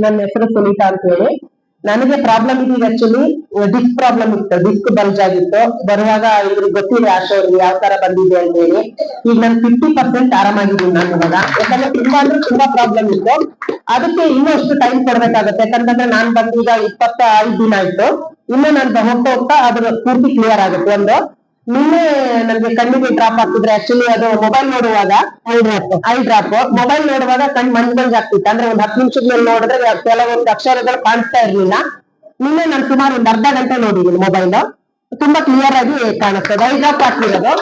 ನನ್ನ ಹೆಸರು ಸುನೀತಾ ಅಂತ ಹೇಳಿ. ನನಗೆ ಪ್ರಾಬ್ಲಮ್ ಇದೀಗ ಆಕ್ಚುಲಿ ಡಿಸ್ಕ್ ಪ್ರಾಬ್ಲಮ್ ಇತ್ತು, ಡಿಸ್ಕ್ ಬಲ್ಜ್ ಆಗಿತ್ತು. ಬರುವಾಗ ಇವ್ರಿಗೆ ಗೊತ್ತಿದೆ ಆಶಾ ಅವ್ರಿಗೆ ಯಾವ ತರ ಬಂದಿದೆ ಅಂತ ಹೇಳಿ. ಈಗ ನಾನು 50% ಆರಾಮಾಗಿದ್ದೀನಿ ನಾನು ಇವಾಗ. ಯಾಕಂದ್ರೆ ತುಂಬಾ ಅಂದ್ರೆ ತುಂಬಾ ಪ್ರಾಬ್ಲಮ್ ಇತ್ತು. ಅದಕ್ಕೆ ಇನ್ನೂ ಅಷ್ಟು ಟೈಮ್ ಕೊಡ್ಬೇಕಾಗುತ್ತೆ. ಯಾಕಂತಂದ್ರೆ ನಾನ್ ಬಂದೀಗ 25 ದಿನ ಆಯ್ತು. ಇನ್ನು ನಾನು ಹೋಗ್ತಾ ಹೋಗ್ತಾ ಅದ್ರ ಪೂರ್ತಿ ಕ್ಲಿಯರ್ ಆಗುತ್ತೆ. ಒಂದು ನಿನ್ನೆ ನನ್ಗೆ ಕಣ್ಣಿಗೆ ಡ್ರಾಪ್ ಹಾಕಿದ್ರೆ ಆಕ್ಚುಲಿ ಅದು ಮೊಬೈಲ್ ನೋಡುವಾಗ ಐ ಡ್ರಾಪ್ ಮೊಬೈಲ್ ನೋಡುವಾಗ ಕಣ್ ಮಂಜ್ ಆಗ್ತಿತ್ತು. ಅಂದ್ರೆ ಒಂದ್ 10 ನಿಮಿಷದ ಮೇಲೆ ನೋಡಿದ್ರೆ ಕೆಲವೊಂದು ಅಕ್ಷರಗಳು ಕಾಣಿಸ್ತಾ ಇರ್ಲಿಲ್ಲ. ನಿನ್ನೆ ನಾನು ಸುಮಾರು ಒಂದ್ ಅರ್ಧ ಗಂಟೆ ನೋಡಿದ್ದೀನಿ ಮೊಬೈಲ್, ತುಂಬಾ ಕ್ಲಿಯರ್ ಆಗಿ ಕಾಣಿಸ್ತದೆ. ಐ ಡ್ರಾಪ್ ಹಾಕಿರೋದು.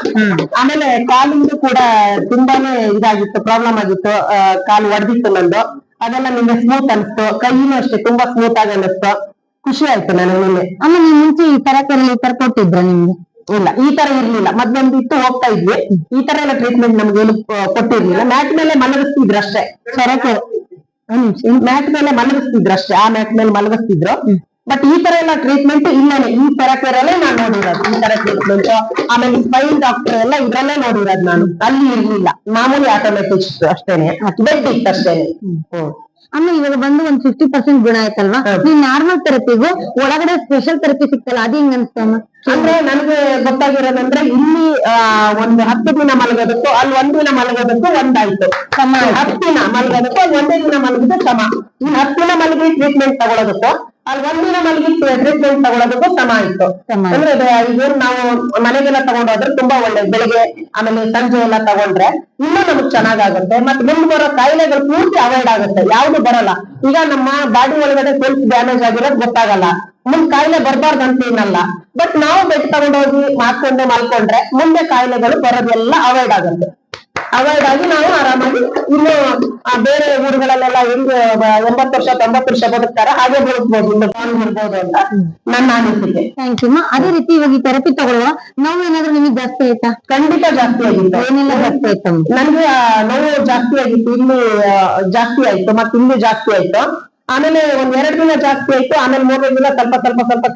ಆಮೇಲೆ ಕಾಲಿಂದು ಕೂಡ ತುಂಬಾನೇ ಇದಾಗಿತ್ತು, ಪ್ರಾಬ್ಲಮ್ ಆಗಿತ್ತು. ಕಾಲು ಒಡೆದಿತ್ತು ನಂದು. ಅದೆಲ್ಲ ನಿನ್ನೆ ಸ್ಮೂತ್ ಅನಿಸ್ತು. ಕೈನೂ ಅಷ್ಟೇ ತುಂಬಾ ಸ್ಮೂತ್ ಆಗಿ ಅನಿಸ್ತು. ಖುಷಿ ಆಯ್ತು ನನಗೆ ನಿನ್ನೆ. ಆಮೇಲೆ ನೀವು ಮುಂಚೆ ಈ ತರ ಕೊಟ್ಟಿದ್ರ ನಿಮ್ಗೆ? ಇಲ್ಲ, ಈ ತರ ಇರ್ಲಿಲ್ಲ. ಮೊದ್ಲೊಂದು ಇತ್ತು, ಹೋಗ್ತಾ ಇದ್ವಿ. ಈ ತರ ಎಲ್ಲ ಟ್ರೀಟ್ಮೆಂಟ್ ನಮ್ಗೆ ಏನು ಕೊಟ್ಟಿರ್ಲಿಲ್ಲ. ಮ್ಯಾಟ್ ಮೇಲೆ ಮಲಗಿಸ್ತಿದ್ರು ಅಷ್ಟೇ. ಮ್ಯಾಟ್ ಮೇಲೆ ಮಲಗಿಸ್ತಿದ್ರು ಅಷ್ಟೇ. ಆ ಮ್ಯಾಟ್ ಮೇಲೆ ಮಲಗಿಸ್ತಿದ್ರು. ಬಟ್ ಈ ತರ ಎಲ್ಲ ಟ್ರೀಟ್ಮೆಂಟ್ ಇಲ್ಲೇ ಈ ಥೆರಪಿಯಲ್ಲೇ ನಾನು ನೋಡಿರೋದು. ಈ ತರ ಟ್ರೀಟ್ಮೆಂಟ್ ಆಮೇಲೆ ಸ್ಪೈನ್ ಡಾಕ್ಟರ್ ಎಲ್ಲ ಇದ್ರಲ್ಲೇ ನೋಡಿರೋದು ನಾನು. ಅಲ್ಲಿ ಇರ್ಲಿಲ್ಲ, ಮಾಮೂಲಿ ಆಟೋಮೆಟಿಕ್ಸ್ ಅಷ್ಟೇನೆ, ಬೆಡ್ ಇತ್ತು ಅಷ್ಟೇನೆ. ಆಮೇಲೆ ಇವಾಗ ಬಂದು ಒಂದ್ 50% ಗುಣ ಆಯ್ತಲ್ವಾ? ನೀವು ನಾರ್ಮಲ್ ಥೆರಪಿಗೂ ಒಳಗಡೆ ಸ್ಪೆಷಲ್ ಥೆರಪಿ ಸಿಕ್ತಲ್ಲ, ಅದು ಹೆಂಗ್ ಅನ್ಸ್ತಮ್ಮ? ಅಂದ್ರೆ ನನಗೆ ಗೊತ್ತಾಗಿರೋದಂದ್ರೆ ಇಲ್ಲಿ ಒಂದು 10 ದಿನ ಮಲಗೋದಕ್ಕೂ ಅಲ್ಲಿ 1 ದಿನ ಮಲಗೋದಕ್ಕೂ ಒಂದಾಯ್ತು. 10 ದಿನ ಮಲಗೋದಕ್ಕೂ ಅಲ್ಲಿ 1 ದಿನ ಮಲಗಿದ್ರೆ ಸಮ. ಈ 10 ದಿನ ಮಲಗಿ ಟ್ರೀಟ್ಮೆಂಟ್ ತಗೊಳೋದಕ್ಕೂ ಅಲ್ಲಿ 1 ದಿನ ಮಲಗಿ ಟ್ರೀಟ್ಮೆಂಟ್ ತಗೊಳೋದಕ್ಕೂ ಸಮ ಆಯ್ತು. ಅಂದ್ರೆ ಈಗೇನು ನಾವು ಮನೆಗೆಲ್ಲ ತಗೊಂಡೋದ್ರೆ ತುಂಬಾ ಒಳ್ಳೇದು. ಬೆಳಿಗ್ಗೆ ಆಮೇಲೆ ಸಂಜೆ ಎಲ್ಲ ತಗೊಂಡ್ರೆ ಇನ್ನೂ ನಮಗ್ ಚೆನ್ನಾಗಾಗುತ್ತೆ. ಮತ್ತೆ ಮುಂದೆ ಬರೋ ಕಾಯಿಲೆಗಳು ಪೂರ್ತಿ ಅವಾಯ್ಡ್ ಆಗುತ್ತೆ, ಯಾವ್ದು ಬರಲ್ಲ. ಈಗ ನಮ್ಮ ಬಾಡಿ ಒಳಗಡೆ ಸೆಲ್ಸ್ ಡ್ಯಾಮೇಜ್ ಆಗಿರೋದು ಗೊತ್ತಾಗಲ್ಲ, ಮುಂದ್ ಕಾಯಿಲೆ ಬರ್ಬಾರ್ದು ಅಂತ ಏನಲ್ಲ. ಬಟ್ ನಾವು ಬೆಡ್ ತಗೊಂಡೋಗಿ ಮಾಡ್ಕೊಂಡು ಮಲ್ಕೊಂಡ್ರೆ ಮುಂದೆ ಕಾಯಿಲೆಗಳು ಬರೋದೆಲ್ಲ ಅವಾಯ್ಡ್ ಆಗುತ್ತೆ. ಅವಾಯ್ಡ್ ಆಗಿ ನಾವು ಆರಾಮಾಗಿ ಇನ್ನು ಬೇರೆ ಊರುಗಳಲ್ಲೆಲ್ಲ ಹೆಂಗ್ 80 ವರ್ಷ 90 ವರ್ಷ ಬದುಕ್ತಾರೆ ಹಾಗೆ ಬದುಕ್ಬೋದು, ಇರ್ಬೋದು ಅಂತ ನನ್ನ ಅನಿಸಿಕೆ. Thank you. ಅದೇ ರೀತಿ ಇವಾಗ ಈ ಥೆರಪಿ ತಗೊಳ್ಳುವ ನೋವು ಏನಾದ್ರು ನಿಮಗೆ ಜಾಸ್ತಿ ಆಯ್ತಾ? ಖಂಡಿತ ಜಾಸ್ತಿ ಆಗಿತ್ತು. ಏನೆಲ್ಲ ಜಾಸ್ತಿ ಆಯ್ತು? ನನ್ಗೆ ನೋವು ಜಾಸ್ತಿ ಆಗಿತ್ತು, ಇಲ್ಲಿ ಜಾಸ್ತಿ ಆಯ್ತು, ಮತ್ತೆ ಇಲ್ಲಿ ಜಾಸ್ತಿ ಆಯ್ತು. ಆಮೇಲೆ ಒಂದ್ 2 ದಿನ ಜಾಸ್ತಿ ಆಯ್ತು. ಆಮೇಲೆ 3 ದಿನ ಸ್ವಲ್ಪ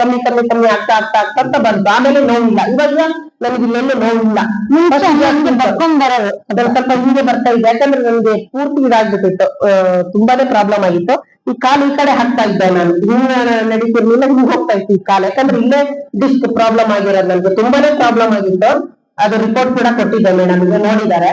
ಕಮ್ಮಿ ಆಗ್ತಾ ಬಂತು. ಆಮೇಲೆ ನೋವಿಲ್ಲ. ಇವಾಗ ನನಗೆ ಇಲ್ಲೆಲ್ಲೂ ನೋವಿಲ್ಲ. ಬರೋದು ಅದನ್ನ ಸ್ವಲ್ಪ ಹಿಂದೆ ಬರ್ತಾ ಇದೆ. ಯಾಕಂದ್ರೆ ನನಗೆ ಪೂರ್ತಿ ಇದಾಗ್ಬಿಟ್ಟಿತ್ತು, ತುಂಬಾನೇ ಪ್ರಾಬ್ಲಮ್ ಆಗಿತ್ತು. ಈ ಕಾಲು ಈ ಕಡೆ ಹಾಕ್ತಾ ಇದ್ದೆ ನಾನು, ಹಿಂಗ ನಡೀತಿರ್ಲಿಲ್ಲ, ಹಿಂಗ್ ಹೋಗ್ತಾ ಇತ್ತು ಈ ಕಾಲು. ಯಾಕಂದ್ರೆ ಇಲ್ಲೇ ಡಿಸ್ಕ್ ಪ್ರಾಬ್ಲಮ್ ಆಗಿರೋದು ನನಗೆ ತುಂಬಾನೇ ಪ್ರಾಬ್ಲಮ್ ಆಗಿತ್ತು. ಅದು ರಿಪೋರ್ಟ್ ಕೂಡ ಕೊಟ್ಟಿದ್ದೆ ಮೇಡಮ್, ಈಗ ನೋಡಿದ್ದಾರೆ.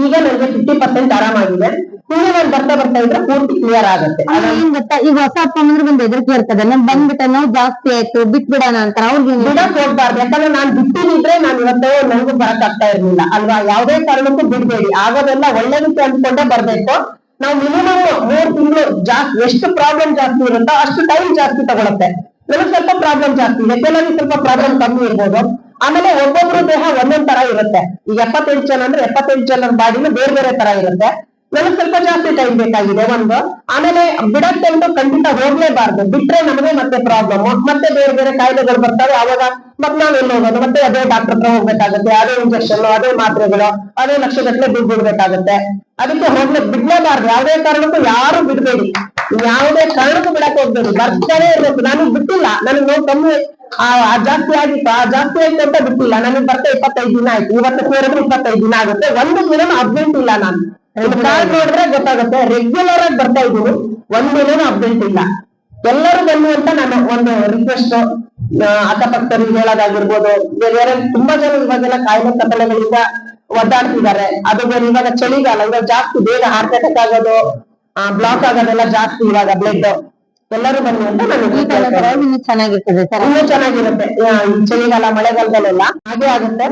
ಈಗ ನನಗೆ 50% ಆರಾಮಾಗಿದೆ. ಹಿಂಗೆ ನಾನು ಬರ್ತಾ ಇದ್ರೆ ಪೂರ್ತಿ ಕ್ಲಿಯರ್ ಆಗುತ್ತೆ. ಏನ್ ಗೊತ್ತಾ, ಈಗ ಹೊಸ ಅಪ್ಪ ಅಂದ್ರೆ ಒಂದು ಹೆದರಿಕೆ ಇರ್ತದೆ, ನಮ್ ಬಂದ್ಬಿಟ್ಟ ನಾವು ಜಾಸ್ತಿ ಆಯ್ತು ಬಿಟ್ಬಿಡೋಣ ಅಂತ. ಅವ್ರಿಗೆ ಬಿಡಕ್ ಹೋಗ್ಬಾರ್ದು. ಯಾಕಂದ್ರೆ ನಾನ್ ಬಿಟ್ಟಿದ್ರೆ ನಾನು ಇವತ್ತೇ ನನಗೂ ಬರಕ್ ಆಗ್ತಾ ಇರ್ಲಿಲ್ಲ ಅಲ್ವಾ. ಯಾವುದೇ ಕಾರಣಕ್ಕೂ ಬಿಡ್ಬೇಡಿ. ಆಗೋದೆಲ್ಲ ಒಳ್ಳೇದಕ್ಕೆ ಅಂದ್ಕೊಂಡೇ ಬರ್ಬೇಕು. ನಾವು ಮಿನಿಮಮ್ 3 ತಿಂಗಳು ಜಾಸ್ತಿ, ಎಷ್ಟು ಪ್ರಾಬ್ಲಮ್ ಜಾಸ್ತಿ ಇರುತ್ತೋ ಅಷ್ಟು ಟೈಮ್ ಜಾಸ್ತಿ ತಗೊಳುತ್ತೆ. ನನಗೆ ಸ್ವಲ್ಪ ಪ್ರಾಬ್ಲಮ್ ಜಾಸ್ತಿ ಇದೆ, ಕೆಲವರಿಗೆ ಸ್ವಲ್ಪ ಪ್ರಾಬ್ಲಮ್ ಕಮ್ಮಿ ಇರ್ಬೋದು. ಆಮೇಲೆ ಒಬ್ಬೊಬ್ರು ದೇಹ ಒಂದೊಂದ್ ತರ ಇರುತ್ತೆ. ಈಗ 75 ಜನ ಅಂದ್ರೆ 75 ಜನರ ಬಾಡಿನೂ ಬೇರೆ ಬೇರೆ ತರ ಇರುತ್ತೆ. ನನಗೆ ಸ್ವಲ್ಪ ಜಾಸ್ತಿ ಟೈಮ್ ಬೇಕಾಗಿದೆ ಒಂದು. ಆಮೇಲೆ ಬಿಡಕ್ಕೆ ಅಂತ ಖಂಡಿತ ಹೋಗ್ಲೇಬಾರ್ದು. ಬಿಟ್ರೆ ನಮಗೆ ಮತ್ತೆ ಪ್ರಾಬ್ಲಮ್, ಮತ್ತೆ ಬೇರೆ ಬೇರೆ ಕಾಯಿಲೆಗಳು ಬರ್ತವೆ. ಅವಾಗ ಮತ್ ನಾವ್ ಎಲ್ಲಿ ಹೋಗೋದು? ಮತ್ತೆ ಅದೇ ಡಾಕ್ಟರ್ ಹತ್ರ ಹೋಗ್ಬೇಕಾಗುತ್ತೆ, ಅದೇ ಇಂಜೆಕ್ಷನ್, ಅದೇ ಮಾತ್ರೆಗಳು, ಅದೇ ಲಕ್ಷಗಟ್ಟಲೆ ದುಡ್ಡು ಬಿಡ್ಬೇಕಾಗುತ್ತೆ. ಅದಕ್ಕೆ ಬಿಡ್ಲೇಬಾರ್ದು. ಯಾವುದೇ ಕಾರಣಕ್ಕೂ ಯಾರು ಬಿಡ್ಬೇಡಿ, ಯಾವುದೇ ಕಾರಣಕ್ಕೂ ಬಿಡಕ್ ಹೋಗ್ಬೇಡಿ. ಬರ್ತಾನೆ ಇರ್ಬೇಕು. ನನಗ್ ಬಿಟ್ಟಿಲ್ಲ, ನನಗ್ ನೋವು ಕಮ್ಮಿ ಜಾಸ್ತಿ ಆಗಿತ್ತು, ಜಾಸ್ತಿ ಆಯ್ತು ಅಂತ ಬಿಟ್ಟಿಲ್ಲ. ನನಗ್ ಬರ್ತಾ 25 ದಿನ ಆಯ್ತು. ಇವತ್ತು ಸೇರಿದ್ರೆ 25 ದಿನ ಆಗುತ್ತೆ. ಒಂದು ದಿನ ಅಬ್ಸೆಂಟ್ ಇಲ್ಲ ನಾನು. ಕಾರ್ಡ್ ನೋಡಿದ್ರೆ ಗೊತ್ತಾಗುತ್ತೆ. ರೆಗ್ಯುಲರ್ ಆಗಿ ಬರ್ತಾ ಇದ್ದೀನಿ, ಒಂದಿನ ಅಬ್ಸೆಂಟ್ ಇಲ್ಲ. ಎಲ್ಲರೂ ಬನ್ನಿ ಅಂತ ನಾನು ಒಂದು ರಿಕ್ವೆಸ್ಟ್ ಅಕ್ಕಪಕ್ಕದವ್ರಿಗೆ ಹೇಳೋದಾಗಿರ್ಬೋದು. ಬೇರೆ ತುಂಬಾ ಜನ ಇವಾಗೆಲ್ಲ ಕಾಯಿಲೆ ಕತ್ತಲೆಗಳಿಂದ ಒದ್ದಾಡ್ತಿದ್ದಾರೆ. ಅದು ಬೇರೆ ಇವಾಗ ಚಳಿಗಾಲ, ಇವಾಗ ಜಾಸ್ತಿ ಬೇಗ ಹಾರ್ಟ್ ಅಟ್ಯಾಕ್ ಆಗೋದು, ಬ್ಲಾಕ್ ಆಗೋದೆಲ್ಲ ಜಾಸ್ತಿ ಇವಾಗ ಬ್ಲಡ್. ಎಲ್ಲರೂ ಬನ್ನಿ ಅಂತ ನಾನು ಚೆನ್ನಾಗಿರ್ತದೆ, ಇನ್ನೂ ಚೆನ್ನಾಗಿರುತ್ತೆ. ಈ ಚಳಿಗಾಲ ಮಳೆಗಾಲದಲ್ಲೆಲ್ಲ ಹಾಗೆ ಆಗುತ್ತೆ.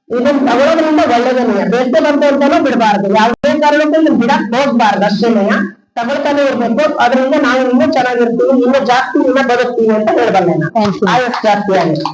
ಇದನ್ನ ತಗೊಳ್ಳೋದ್ರಿಂದ ಒಳ್ಳೇದೇನೆ. ಬೇಸೆ ಬಂತು ಅಂತಾನೂ ಬಿಡಬಾರ್ದು, ಯಾವುದೇ ಕಾರಣಕ್ಕೂ ಇದನ್ನ ಬಿಡಕ್ ಹೋಗ್ಬಾರ್ದು. ಅಷ್ಟೇನೆ ತಗೊಳ್ತಾನೆ ಇರ್ಬೇಕು. ಅದರಿಂದ ನಾವು ಇನ್ನೂ ಚೆನ್ನಾಗಿರ್ತೀವಿ, ಇನ್ನೂ ಜಾಸ್ತಿ ಇನ್ನೂ ಬದುಕ್ತೀವಿ ಅಂತ ಹೇಳ್ಬಲ್ಲೆ ನಾನು. ಆಯಸ್ ಜಾಸ್ತಿ ಆಗಿದೆ.